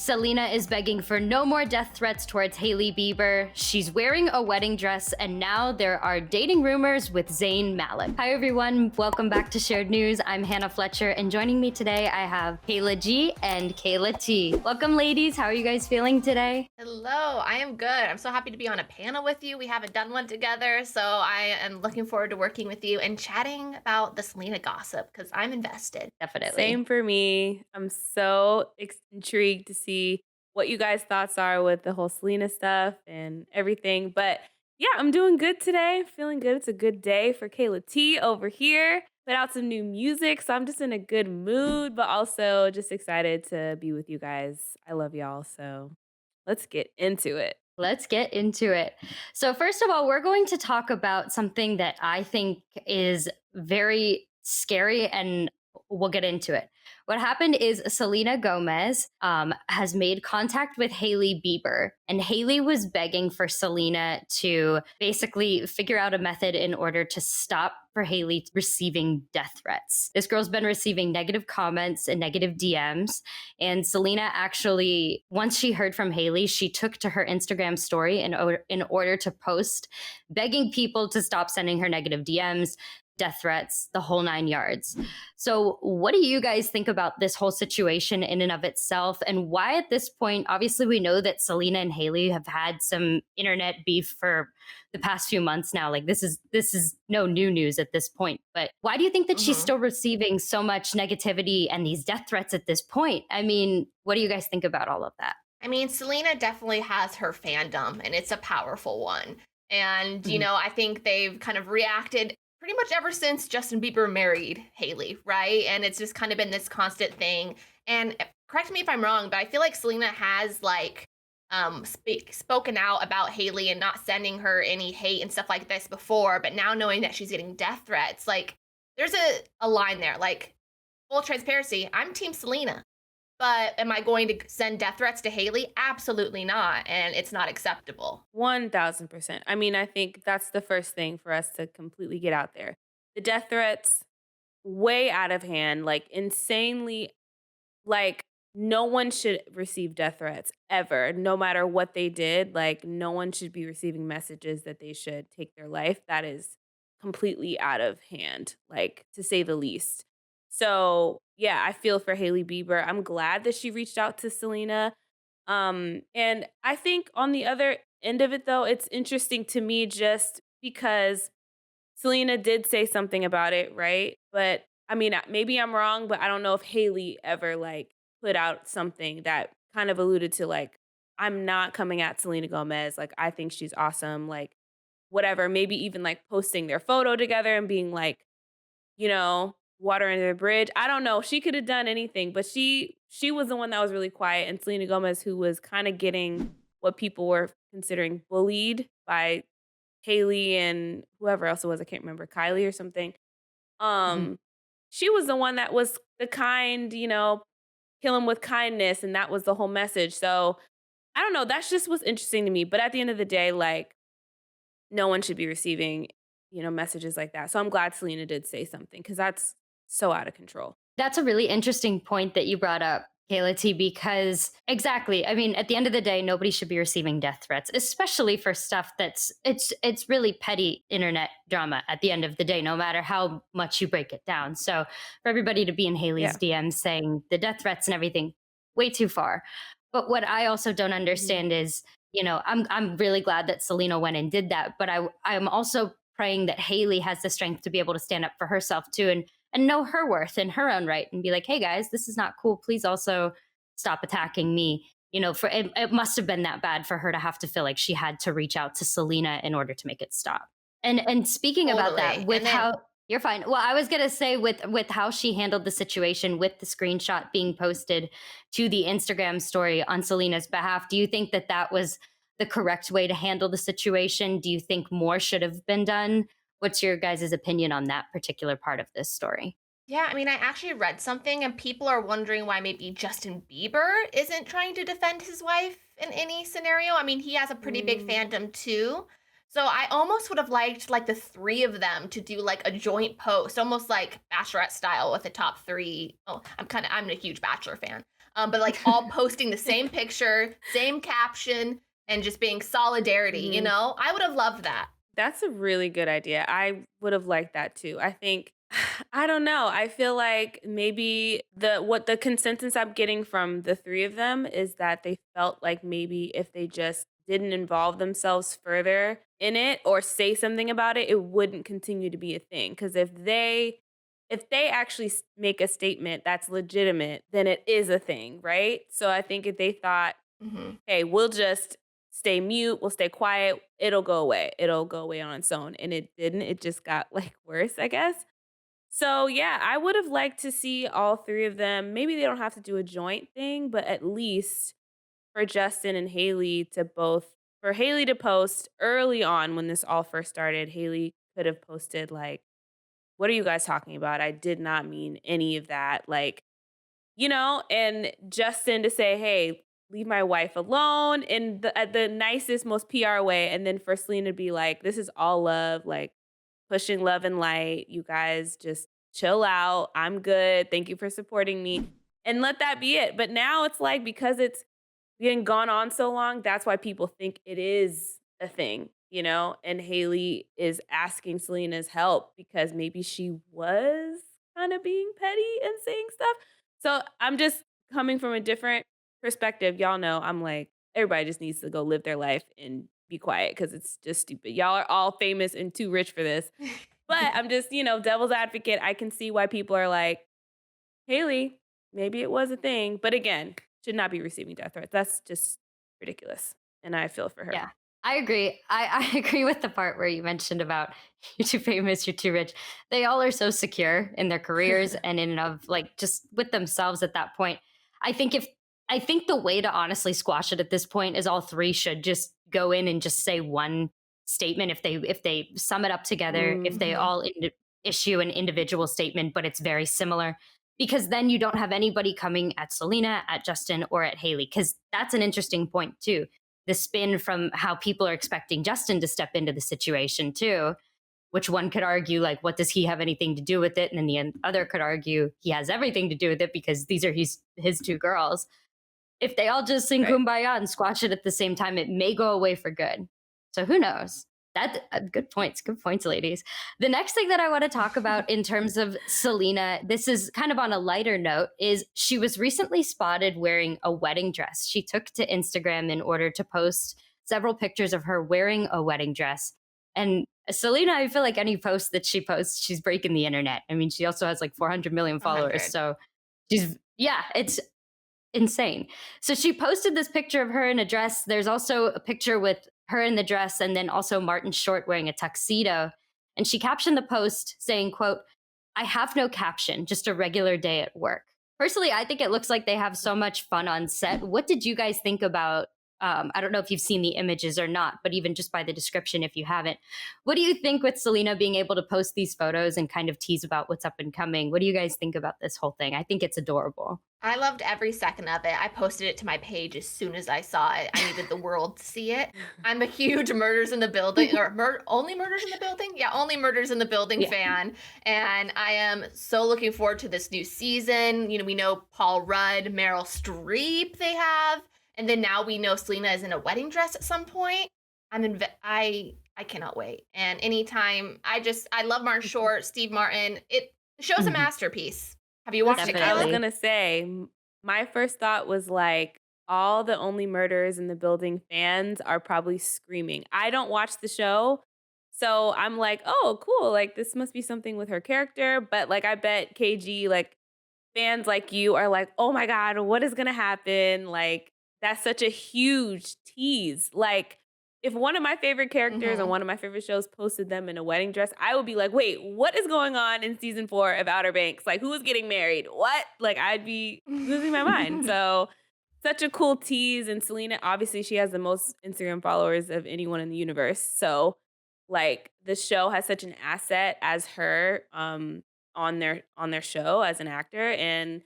Selena is begging for no more death threats towards Hailey Bieber. She's wearing a wedding dress, and now there are dating rumors with Zayn Malik. Hi everyone, welcome back to Shared News. I'm Hannah Fletcher, and joining me today I have Kayla G and Kayla T. Welcome ladies, how are you guys feeling today? Hello, I am good. I'm so happy to be on a panel with you. We haven't done one together, so I am looking forward to working with you and chatting about the Selena gossip because I'm invested. Definitely. Same for me. I'm so intrigued to see what you guys' thoughts are with the whole Selena stuff and everything. But yeah, I'm doing good today. Feeling good. It's a good day for Kayla T over here. Put out some new music, so I'm just in a good mood, but also just excited to be with you guys. I love y'all, so let's get into it. Let's get into it. So, first of all, we're going to talk about something that I think is very scary, and we'll get into it. What happened is Selena Gomez has made contact with Hailey Bieber, and Hailey was begging for Selena to basically figure out a method in order to stop for Hailey receiving death threats. This girl's been receiving negative comments and negative DMs. And Selena actually, once she heard from Hailey, she took to her Instagram story in order to post, begging people to stop sending her negative DMs, death threats, the whole nine yards. So, what do you guys think about this whole situation in and of itself? And why, at this point, obviously, we know that Selena and Hailey have had some internet beef for the past few months now. Like this is no new news at this point. But why do you think that she's hmm still receiving so much negativity and these death threats at this point? I mean, what do you guys think about all of that? I mean, Selena definitely has her fandom, and it's a powerful one. And, Mhm. I think they've kind of reacted pretty much ever since Justin Bieber married Hailey, right? And it's just kind of been this constant thing. And correct me if I'm wrong, but I feel like Selena has spoken out about Hailey and not sending her any hate and stuff like this before, but now knowing that she's getting death threats, like there's a line there, like full transparency, I'm team Selena. But am I going to send death threats to Hailey? Absolutely not. And it's not acceptable. 1000%. I mean, I think that's the first thing for us to completely get out there. The death threats, way out of hand, like insanely, like no one should receive death threats ever, no matter what they did. Like no one should be receiving messages that they should take their life. That is completely out of hand, like to say the least. So yeah, I feel for Hailey Bieber. I'm glad that she reached out to Selena. And I think on the other end of it though, it's interesting to me just because Selena did say something about it, right? But I mean, maybe I'm wrong, but I don't know if Haley ever like put out something that kind of alluded to like, I'm not coming at Selena Gomez. Like, I think she's awesome. Like, whatever. Maybe even like posting their photo together and being like, water under the bridge. I don't know. She could have done anything, but she was the one that was really quiet. And Selena Gomez, who was kind of getting what people were considering bullied by Haley and whoever else it was, I can't remember, Kylie or something. Mhm. Um, she was the one that was the kind, kill him with kindness, and that was the whole message. So I don't know. That's just what's interesting to me. But at the end of the day, like no one should be receiving, messages like that. So I'm glad Selena did say something because that's so out of control. That's a really interesting point that you brought up, Kayla T, because exactly. I mean, at the end of the day, nobody should be receiving death threats, especially for stuff it's really petty internet drama at the end of the day, no matter how much you break it down. So for everybody to be in Haley's Yeah. DMs saying the death threats and everything, way too far. But what I also don't Mhm. understand is, I'm really glad that Selena went and did that, but I'm also praying that Haley has the strength to be able to stand up for herself too and know her worth in her own right and be like, hey guys, this is not cool. Please also stop attacking me. For it must have been that bad for her to have to feel like she had to reach out to Selena in order to make it stop. And speaking about that, Totally. with And then, how you're fine. Well, I was gonna say with how she handled the situation with the screenshot being posted to the Instagram story on Selena's behalf. Do you think that that was the correct way to handle the situation? Do you think more should have been done? What's your guys' opinion on that particular part of this story? yeah, I mean, I actually read something and people are wondering why maybe Justin Bieber isn't trying to defend his wife in any scenario. I mean, he has a pretty big Mm. fandom too. So I almost would have liked like the three of them to do like a joint post, almost like Bachelorette style with the top three. Oh, I'm a huge Bachelor fan. but like all posting the same picture, same caption, and just being solidarity, you Mhm. know? I would have loved that. That's a really good idea. I would have liked that too. I think I don't know. I feel like maybe the consensus I'm getting from the three of them is that they felt like maybe if they just didn't involve themselves further in it or say something about it, it wouldn't continue to be a thing. Because if they actually make a statement that's legitimate, then it is a thing, right? So I think if they thought, Mhm. hey, we'll just stay mute, we'll stay quiet, it'll go away. It'll go away on its own. And it didn't. It just got like worse, I guess. So yeah, I would have liked to see all three of them. Maybe they don't have to do a joint thing, but at least for Justin and Haley to both for Haley to post early on when this all first started, Haley could have posted like, what are you guys talking about? I did not mean any of that. Like, and Justin to say, "Hey, leave my wife alone," in the nicest, most PR way, and then for Selena to be like, "This is all love, like pushing love and light. You guys just chill out. I'm good. Thank you for supporting me," and let that be it. But now it's like because it's been gone on so long, that's why people think it is a thing, And Haley is asking Selena's help because maybe she was kind of being petty and saying stuff. So I'm just coming from a different perspective. Y'all know I'm like, everybody just needs to go live their life and be quiet because it's just stupid. Y'all are all famous and too rich for this. But I'm just, devil's advocate. I can see why people are like, Haley, maybe it was a thing. But again, should not be receiving death threats. That's just ridiculous. And I feel for her. Yeah, I agree. I agree with the part where you mentioned about you're too famous, you're too rich. They all are so secure in their careers and in and of like just with themselves at that point. I think if I think the way to honestly squash it at this point is all three should just go in and just say one statement if they sum it up together, if they Mhm. all issue an individual statement but it's very similar because then you don't have anybody coming at Selena, at Justin or at Haley cuz that's an interesting point too, the spin from how people are expecting Justin to step into the situation too, which one could argue like what does he have anything to do with it, and then the other could argue he has everything to do with it because these are his two girls. If they all just sing Right. kumbaya and squash it at the same time, it may go away for good. So who knows? That good points, ladies. The next thing that I want to talk about in terms of Selena, this is kind of on a lighter note, is she was recently spotted wearing a wedding dress. She took to Instagram in order to post several pictures of her wearing a wedding dress. And Selena, I feel like any post that she posts, she's breaking the internet. I mean, she also has like 400 million followers. 100. So yeah, it's insane. So she posted this picture of her in a dress. There's also a picture with her in the dress and then also Martin Short wearing a tuxedo. And she captioned the post saying, quote, "I have no caption, just a regular day at work." Personally, I think it looks like they have so much fun on set. What did you guys think about I don't know if you've seen the images or not, but even just by the description, if you haven't, what do you think with Selena being able to post these photos and kind of tease about what's up and coming? What do you guys think about this whole thing? I think it's adorable. I loved every second of it. I posted it to my page as soon as I saw it. I needed the world to see it. I'm a huge Murders in the Building or only Murders in the Building? Yeah, only Murders in the Building Yeah. fan. And I am so looking forward to this new season. We know Paul Rudd, Meryl Streep they have. And then now we know Selena is in a wedding dress at some point. I cannot wait. And anytime I love Martin Short, Steve Martin. The show's a Mhm. masterpiece. Have you watched it, Listen, I was Kaylee? Definitely. gonna say, my first thought was like, all the Only Murders in the Building fans are probably screaming. I don't watch the show, so I'm like, oh, cool. Like this must be something with her character. But like, I bet KG, like fans like you are like, oh my God, what is gonna happen? Like, that's such a huge tease. Like, if one of my favorite characters on Mhm. one of my favorite shows posted them in a wedding dress, I would be like, wait, what is going on in season 4 of Outer Banks? Like, who is getting married? What? Like, I'd be losing my mind. So, such a cool tease. And Selena, obviously, she has the most Instagram followers of anyone in the universe. So, like, the show has such an asset as her. On their show as an actor. And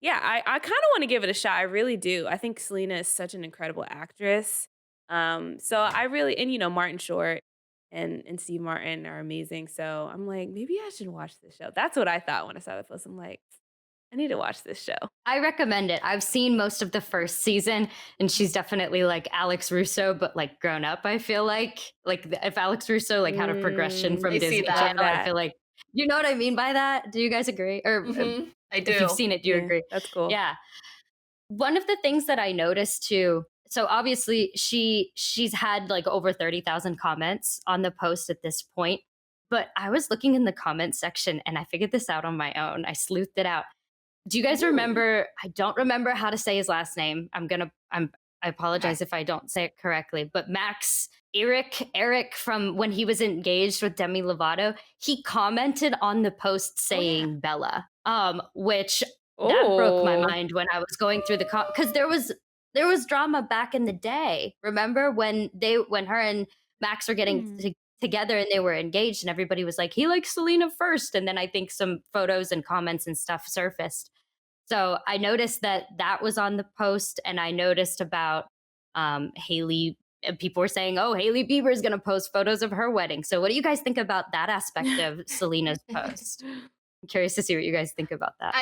yeah, I kind of want to give it a shot. I really do. I think Selena is such an incredible actress. So I really and Martin Short and Steve Martin are amazing. So I'm like, maybe I should watch this show. That's what I thought when I saw the post. I'm like, I need to watch this show. I recommend it. I've seen most of the first season, and she's definitely like Alex Russo, but like grown up. I feel like if Alex Russo like had a progression Mm, from I see Disney that. love Channel, I that. feel like you know what I mean by that. Do you guys agree? Or I if you've do. seen it, do you Yeah, agree? that's cool. Yeah. One of the things that I noticed too. So obviously she's had like over 30,000 comments on the post at this point. But I was looking in the comment section and I figured this out on my own. I sleuthed it out. Do you guys Ooh. remember? I don't remember how to say his last name. I Okay. apologize if I don't say it correctly, but Eric from when he was engaged with Demi Lovato, he commented on the post Oh yeah. saying Bella. Which that broke my Oh. mind when I was going through the because there was drama back in the day. Remember when her and Max were getting Hmm. together and they were engaged and everybody was like he likes Selena first, and then I think some photos and comments and stuff surfaced. So I noticed that that was on the post, and I noticed about Hailey. People were saying, "Oh, Hailey Bieber is going to post photos of her wedding." So, what do you guys think about that aspect of Selena's post? I'm curious to see what you guys think about that.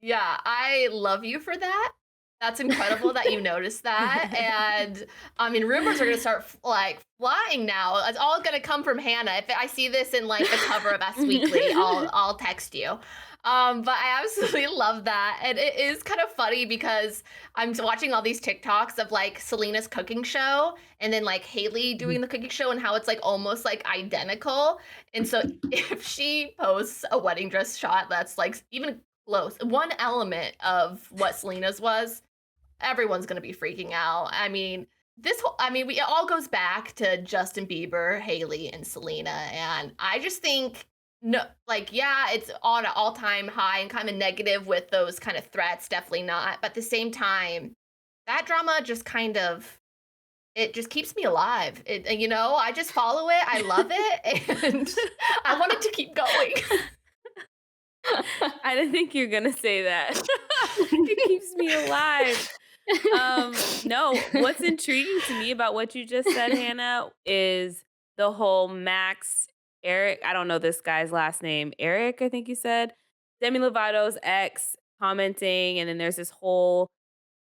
Yeah, I love you for that. That's incredible that you noticed that. And I mean, rumors are gonna start like flying now. It's all gonna come from Hannah. If I see this in like the cover of Us Weekly, I'll text you. But I absolutely love that. And it is kind of funny because I'm watching all these TikToks of like Selena's cooking show and then like Haley doing the cooking show and how it's like almost like identical. And so if she posts a wedding dress shot that's like even close, one element of what Selena's was, everyone's going to be freaking out. I mean, it all goes back to Justin Bieber, Haley, and Selena. And I just think, no, like, yeah, it's on an all time high and kind of negative with those kind of threats. Definitely not. But at the same time, that drama just kind of, it just keeps me alive. I just follow it. I love it. And I want it to keep going. I didn't think you were gonna say that. It keeps me alive. No, what's intriguing to me about what you just said, Hannah, is the whole Max Eric. I don't know this guy's last name. Eric, I think you said. Demi Lovato's ex commenting, and then there's this whole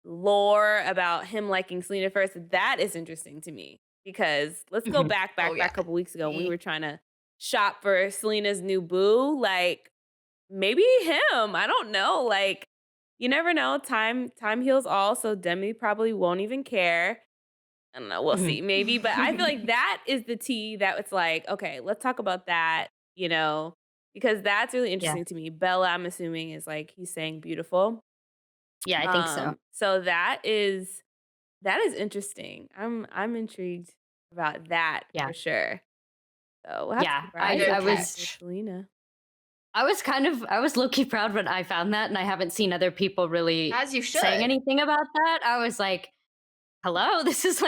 lore about him liking Selena first. That is interesting to me because let's go Mhm. Oh, back yeah. a couple weeks ago when we were trying to shop for Selena's new boo. Like maybe him. I don't know. Like you never know. Time heals all. So Demi probably won't even care. I don't know. We'll Mhm. see. Maybe, but I feel like that is the tea that it's like, okay, let's talk about that. Because that's really Yeah. interesting to me. Bella, I'm assuming, is like he's saying beautiful. Yeah, I think so. So that is interesting. I'm intrigued about that Yeah. for sure. So we'll have to Yeah. keep our eyes I, Good I open was for catch. Selena. I was low key proud when I found that, and I haven't seen other people really As you saying should. anything about that. I was like, hello, this is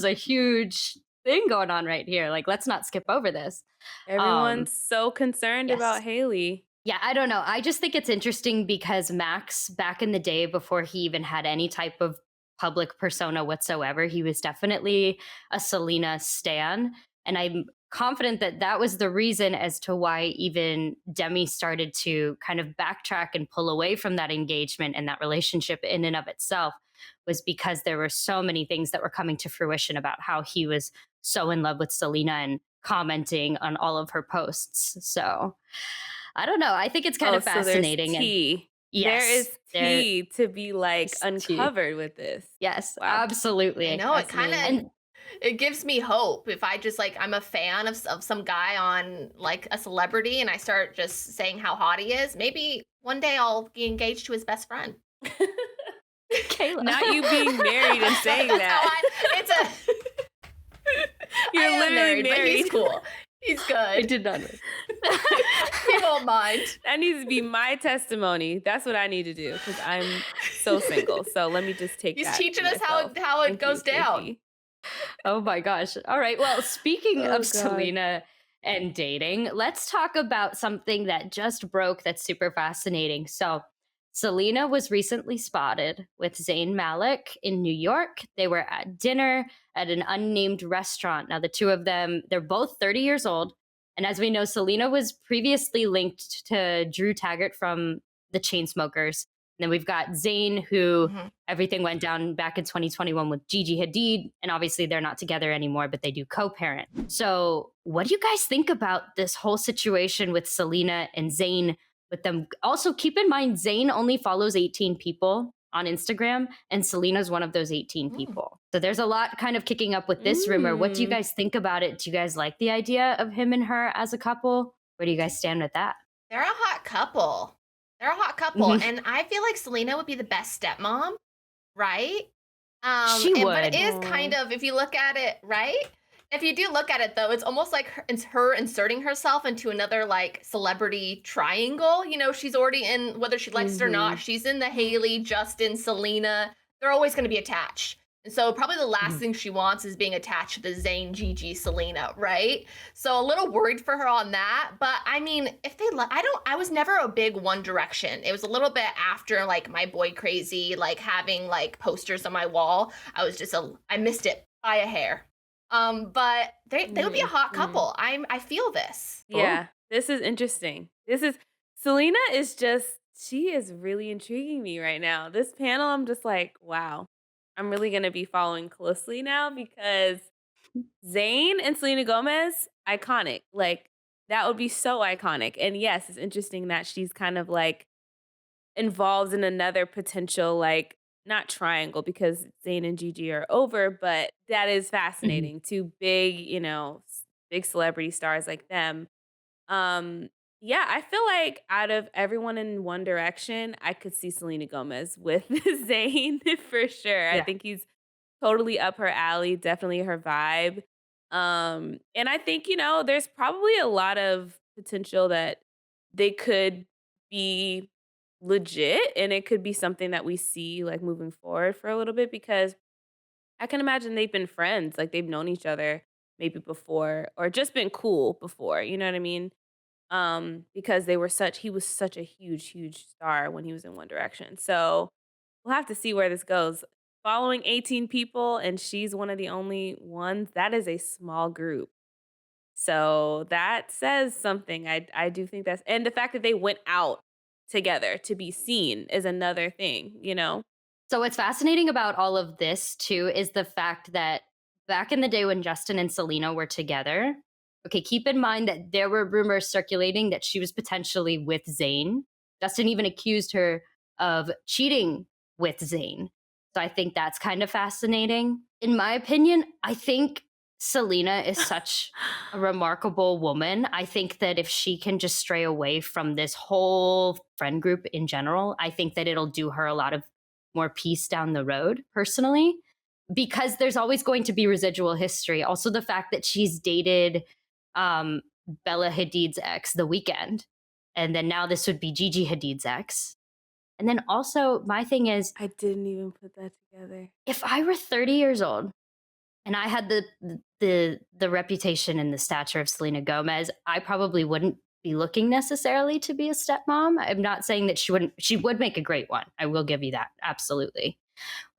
a huge thing going on right here. Like, let's not skip over this. Um, Everyone's so concerned about yes. Haley. Yeah, I don't know. I just think it's interesting because Max, back in the day before he even had any type of public persona whatsoever, he was definitely a Selena stan. And I'm confident that that was the reason as to why even Demi started to kind of backtrack and pull away from that engagement and that relationship in and of itself, was because there were so many things that were coming to fruition about how he was so in love with Selena and commenting on all of her posts. So I don't know. I think it's kind Oh, of so there's fascinating. And tea. There yes, is there tea to be like is tea. uncovered with this. Yes, Wow. I absolutely. know it kind Fascinating. of And it gives me hope if I just like I'm a fan of some guy on like a celebrity and I start just saying how hot he is. Maybe one day I'll be engaged to his best friend. Kayla. Not you being married and saying That's how that. it's a You're I am literally married, but he's married. cool. He's I good. did not. He won't mind. That needs to be my testimony. That's what I need to do because I'm so single. So let me just take He's that teaching to us how myself. how it Thank goes you, down. Casey. Oh my gosh. All right. Well, speaking Oh of God. Selena and dating, let's talk about something that just broke that's super fascinating. So, Selena was recently spotted with Zayn Malik in New York. They were at dinner at an unnamed restaurant. Now, the two of them, they're both 30 years old. And as we know, Selena was previously linked to Drew Taggart from the Chainsmokers. And then we've got Zayn, who Mhm. everything went down back in 2021 with Gigi Hadid. And obviously they're not together anymore, but they do co-parent. So what do you guys think about this whole situation with Selena and Zayn, with them? Also, keep in mind, Zayn only follows 18 people on Instagram, and Selena's one of those 18 Mm. people. So there's a lot kind of kicking up with this rumor. What do you Mm. guys think about it? Do you guys like the idea of him and her as a couple? Where do you guys stand with that? They're a hot couple. They're a hot couple. Mhm. And I feel like Selena would be the best stepmom, right? She But it would. is kind Aw. of, if you look at it, right? If you do look at it though, it's almost like it's her inserting herself into another like celebrity triangle. You know, she's already in, whether she likes it or not, Mhm. she's in the Hailey, Justin, Selena. They're always going to be attached. And so probably the last Mhm. thing she wants is being attached to the Zayn, Gigi, Selena, right? So a little worried for her on that. But I mean, if they, I was never a big One Direction. It was a little bit after like My Boy Crazy, like having like posters on my wall. I missed it by a hair. But they would be a Mhm. hot Mhm. couple. I feel this. Cool. Yeah, this is interesting. This is Selena is just she is really intriguing me right now. This panel, I'm just like, wow. I'm really gonna be following closely now because Zayn and Selena Gomez, iconic. Like that would be so iconic. And yes, it's interesting that she's kind of like involved in another potential like not triangle because Zayn and Gigi are over, but that is Mhm. fascinating. Two big, big celebrity stars like them. Um, yeah, I feel like out of everyone in One Direction, I could see Selena Gomez with Zayn for sure. I Yeah. think he's totally up her alley, definitely her vibe. And I think, there's probably a lot of potential that they could be legit and it could be something that we see like moving forward for a little bit because I can imagine they've been friends, like they've known each other maybe before or just been cool before, you know what I mean? Because he was such a huge, huge star when he was in One Direction. So we'll have to see where this goes. Following 18 people and she's one of the only ones, that is a small group. So that says something. I do think that's and the fact that they went out together to be seen is another thing, you know? So what's fascinating about all of this too is the fact that back in the day when Justin and Selena were together, okay, keep in mind that there were rumors circulating that she was potentially with Zayn. Justin even accused her of cheating with Zayn. So I think that's kind of fascinating. In my opinion, I think Selena is such a remarkable woman. I think that if she can just stray away from this whole friend group in general, I think that it'll do her a lot of more peace down the road, personally, because there's always going to be residual history. Also, the fact that she's dated um, Bella Hadid's ex, The Weeknd, and then now this would be Gigi Hadid's ex. And then also, my thing is, I didn't even put that together. if I were 30 years old and I had the reputation and the stature of Selena Gomez, I probably wouldn't be looking necessarily to be a stepmom. I'm not saying that she wouldn't. She would make a great one. I will give you that, absolutely.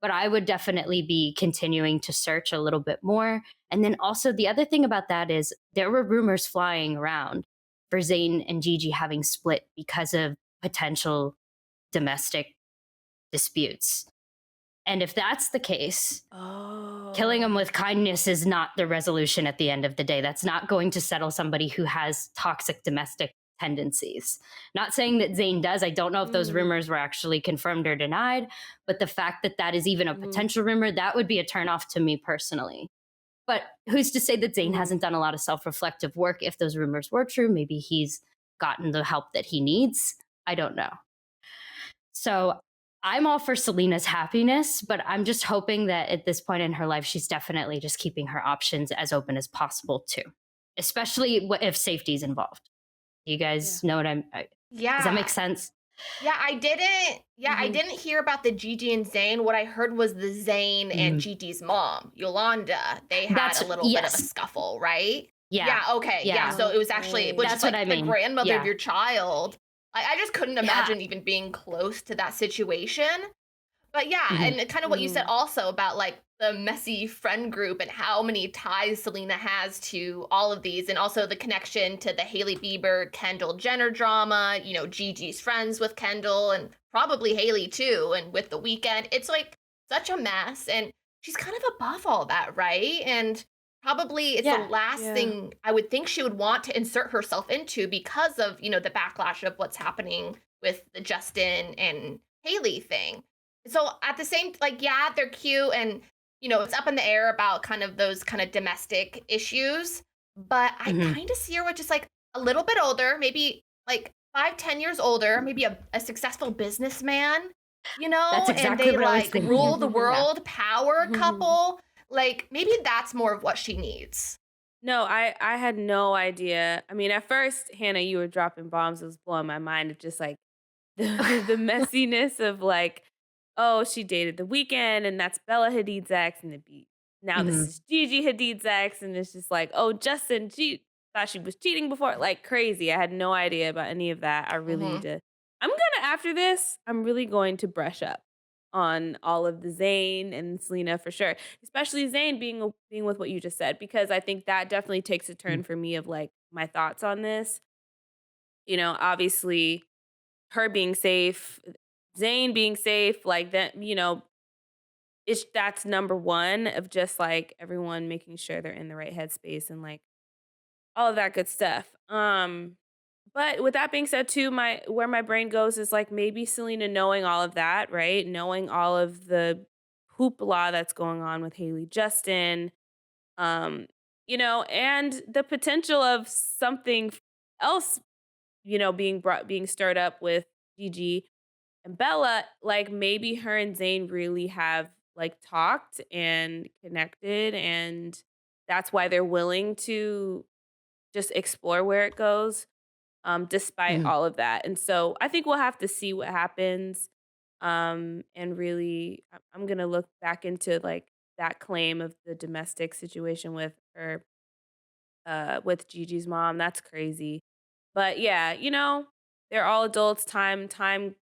But I would definitely be continuing to search a little bit more. And then also the other thing about that is there were rumors flying around for Zayn and Gigi having split because of potential domestic disputes. And if that's the case, killing them Oh. with kindness is not the resolution at the end of the day. That's not going to settle somebody who has toxic domestic tendencies. Not saying that Zayn does. I don't know if those Mm, rumors were actually confirmed or denied, but the fact that that is even a mhm, potential rumor, that would be a turnoff to me personally. But who's to say that Zayn mhm. hasn't done a lot of self reflective work if those rumors were true? Maybe he's gotten the help that he needs. I don't know. So I'm all for Selena's happiness, but I'm just hoping that at this point in her life, she's definitely just keeping her options as open as possible too, especially if safety is involved. You Yeah. guys know what does that make Yeah. sense? I Mhm. didn't hear about the Gigi and Zayn. What I heard was the Zayn and Mm. Gigi's mom, Yolanda. They had That's, a little bit of a yes. scle, right? Yeah. Yeah, okay. Yeah. Yeah. So it was actually, which is That's what I like the mean. grandmother of Yeah. your child. I just couldn't Yeah. imagine even being close to that situation. But yeah, Mhm. and kind of what you said Mm. also about like the messy friend group and how many ties Selena has to all of these, and also the connection to the Hailey Bieber Kendall Jenner drama. You know, Gigi's friends with Kendall and probably Hailey too, and with the weekend. It's like such a mess, and she's kind of above all that, right? And probably it's the Yeah. last Yeah. thing I would think she would want to insert herself into because of, the backlash of what's happening with the Justin and Hailey thing. So at the same like, yeah, they're cute and, it's up in the air about kind of those kind of domestic issues, but I Mhm. kind of see her with just like a little bit older, maybe like 5, 10 years older, maybe a successful businessman, That's and exactly they what I was like rule thinking. the Yeah. world, power couple. Like maybe that's more of what she needs. No, I had no idea. I mean, at first, Hannah, you were dropping bombs. It was blowing my mind of just like the messiness of like, oh, she dated The Weeknd, and that's Bella Hadid's ex, and now this Mhm. is Gigi Hadid's ex, and it's just like, oh, Justin, she thought she was cheating before, like crazy. I had no idea about any of that. I really need Hmm. to. I'm gonna after this. I'm really going to brush up on all of the Zayn and Selena for sure, especially Zayn being with what you just said, because I think that definitely takes a Mm. turn for me of like my thoughts on this. Obviously her being safe, Zayn being safe, like that, that's number one of just like everyone making sure they're in the right headspace and like all of that good stuff. But with that being said, too, my where my brain goes is like maybe Selena knowing all of that, right? Knowing all of the hoopla that's going on with Haley Justin, um, and the potential of something else, being stirred up with Gigi and Bella, like maybe her and Zayn really have like talked and connected, and that's why they're willing to just explore where it goes, despite Mhm. all of that. And so I think we'll have to see what happens. And really, I'm gonna look back into like that claim of the domestic situation with her, with Gigi's mom. That's crazy. But yeah, they're all adults. Time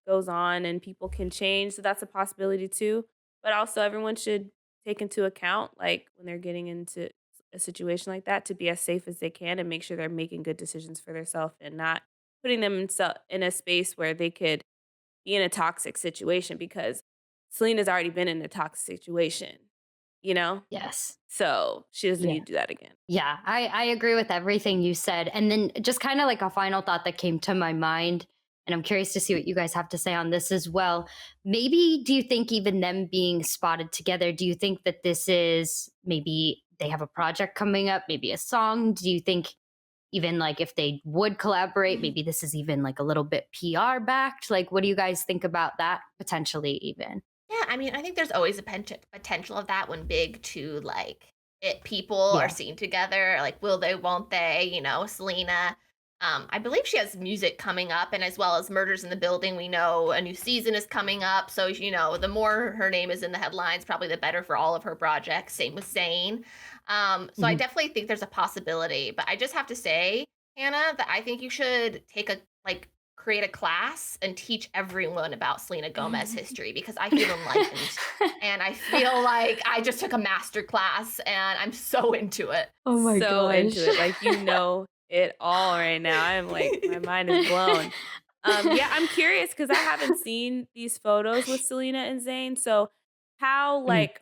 goes on and people can change. So that's a possibility too. But also everyone should take into account like when they're getting into a situation like that to be as safe as they can and make sure they're making good decisions for themselves and not putting them in a space where they could be in a toxic situation because Selena's already been in a toxic situation, you know? Yes. So she doesn't Yeah. need to do that again. Yeah, I agree with everything you said. And then just kind of like a final thought that came to my mind, and I'm curious to see what you guys have to say on this as well. Maybe do you think even them being spotted together, do you think that this is maybe they have a project coming up, maybe a song? Do you think even like if they would collaborate, maybe this is even like a little bit PR backed? Like, what do you guys think about that potentially even? Yeah, I mean, I think there's always a potential of that when big two like it people are Yeah. seen together. Like, will they? Won't they? Selena. I believe she has music coming up, and as well as Murders in the Building, we know a new season is coming up. So the more her name is in the headlines, probably the better for all of her projects. Same with Zayn. So I Mhm. definitely think there's a possibility, but I just have to say, Hannah, that I think you should take a like create a class and teach everyone about Selena Gomez history because I feel enlightened and I feel like I just took a master class and I'm so into it. Oh my So into gosh. it, like, it all right now. I'm like, my mind is blown. Yeah, I'm curious because I haven't seen these photos with Selena and Zayn. So how Mhm. like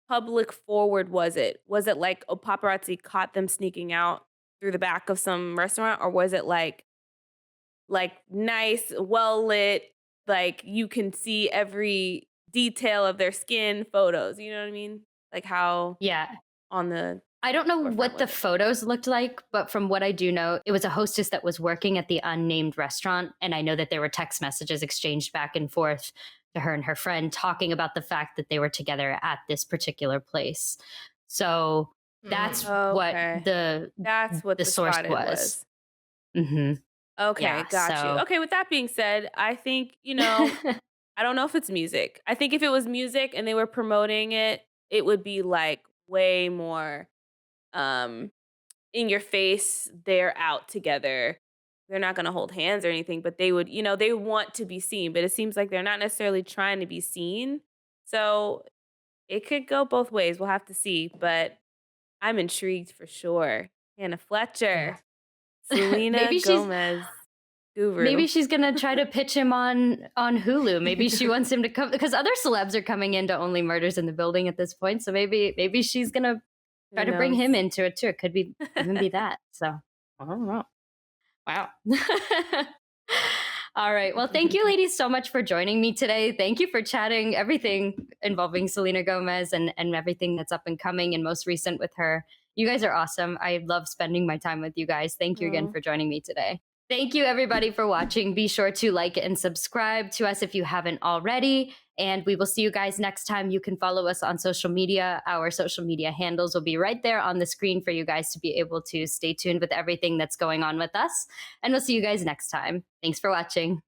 public forward was it? Was it like a paparazzi caught them sneaking out through the back of some restaurant, or was it like nice, well lit, like you can see every detail of their skin photos? You know what I mean? Like how Yeah. on the I don't know forefront what the was it? photos looked like, but from what I do know, it was a hostess that was working at the unnamed restaurant. And I know that there were text messages exchanged back and forth to her and her friend talking about the fact that they were together at this particular place. So that's Hmm. what Okay. That's what the the source spotted was. was. Hmm. Okay, Yeah. got you. So Okay, with that being said, I think, I don't know if it's music. I think if it was music and they were promoting it, it would be like way more um in your face. They're out together. They're not going to hold hands or anything, but they would, they want to be seen, but it seems like they're not necessarily trying to be seen. So it could go both ways. We'll have to see, but I'm intrigued for sure. Hannah Yeah. Fletcher, Selena maybe she's Gomez, guru. maybe she's gonna try to pitch him on Hulu. Maybe she wants him to come because other celebs are coming into Only Murders in the Building at this point. So maybe she's gonna Who try to bring knows? him into it too. It could be even be that. So I don't know. Wow. All right. Well, thank you, ladies, so much for joining me today. Thank you for chatting everything involving Selena Gomez and everything that's up and coming and most recent with her. You guys are awesome. I love spending my time with you guys. Thank you again Oh. for joining me today. Thank you, everybody, for watching. Be sure to like and subscribe to us if you haven't already. And we will see you guys next time. You can follow us on social media. Our social media handles will be right there on the screen for you guys to be able to stay tuned with everything that's going on with us. And we'll see you guys next time. Thanks for watching.